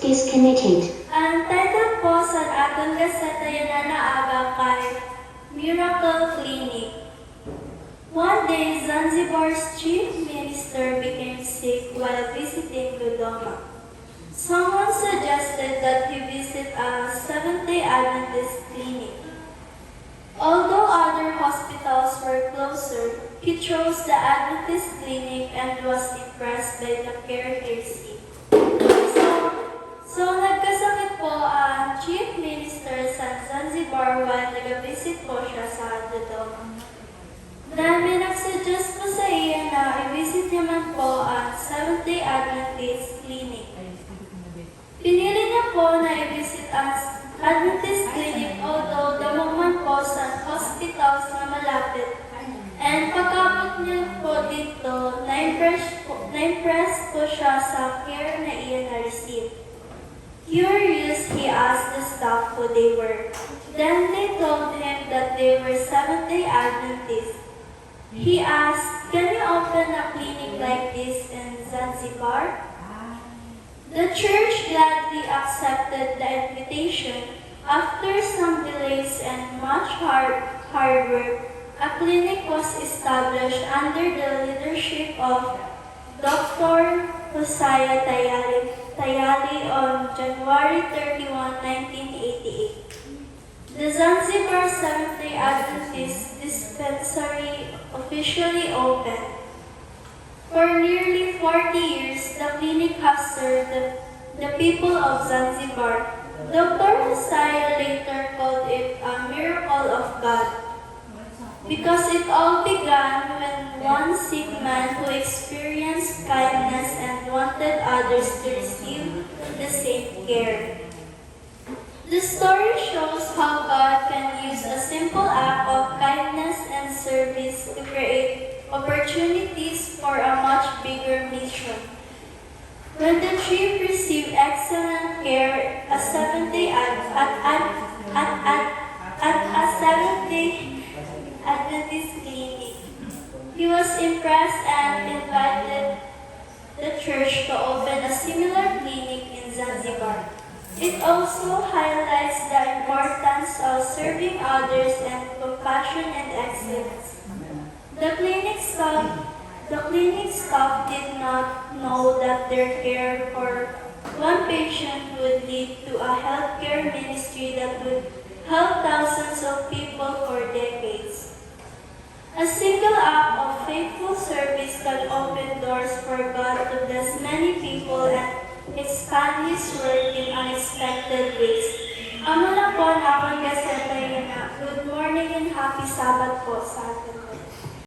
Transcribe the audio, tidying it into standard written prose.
disconnected. Ang title po sa aton kaseta yan na aga kay Miracle Clinic. One day, Zanzibar's chief minister became sick while visiting Dodoma. Someone suggested that he visit a Seventh-day Adventist clinic. Although other hospitals were closer, he chose the Adventist clinic and was impressed by the care he received. So nagkasakit po ang chief minister sa Zanzibar while nag-visit po siya sa Dodoma. Dahil may nagsuggest po sa iya na i-visit naman po ang Seventh-day Adventist clinic. Pinili niya po na i-visit ang Adventist clinic although damo man po sa hospitals na malapit. And pagkabot niya po dito, na-impress po siya sa care na iya na-receive. Curious, he asked the staff who they were. Then they told him that they were Seventh-day Adventists. He asked, "Can you open a clinic like this in Zanzibar?" The church gladly accepted the invitation. After some delays and much hard work, a clinic was established under the leadership of Dr. Hosea Tayali on January 31, 1988. The Zanzibar Seventh-day Adventist Dispensary officially opened. For nearly 40 years, the clinic has served the people of Zanzibar. Dr. Hosea later called it a miracle of God, because it all began when one sick man who experienced kindness and wanted others to receive the same care. The story shows how God can use a simple act of kindness and service to create opportunities for a much bigger mission. When the chief received excellent care at a Seventh-day Adventist clinic, he was impressed and invited the church to open a similar clinic in Zanzibar. It also highlights the importance of serving others and compassion and excellence. The clinic staff did not know that their care for one patient would lead to a healthcare ministry that would help thousands of people for decades. A single act of faithful service can open doors for God to bless many people and expand His work in unexpected ways. Amo na po na akong kasentay na good morning and happy Sabbath po sa atin.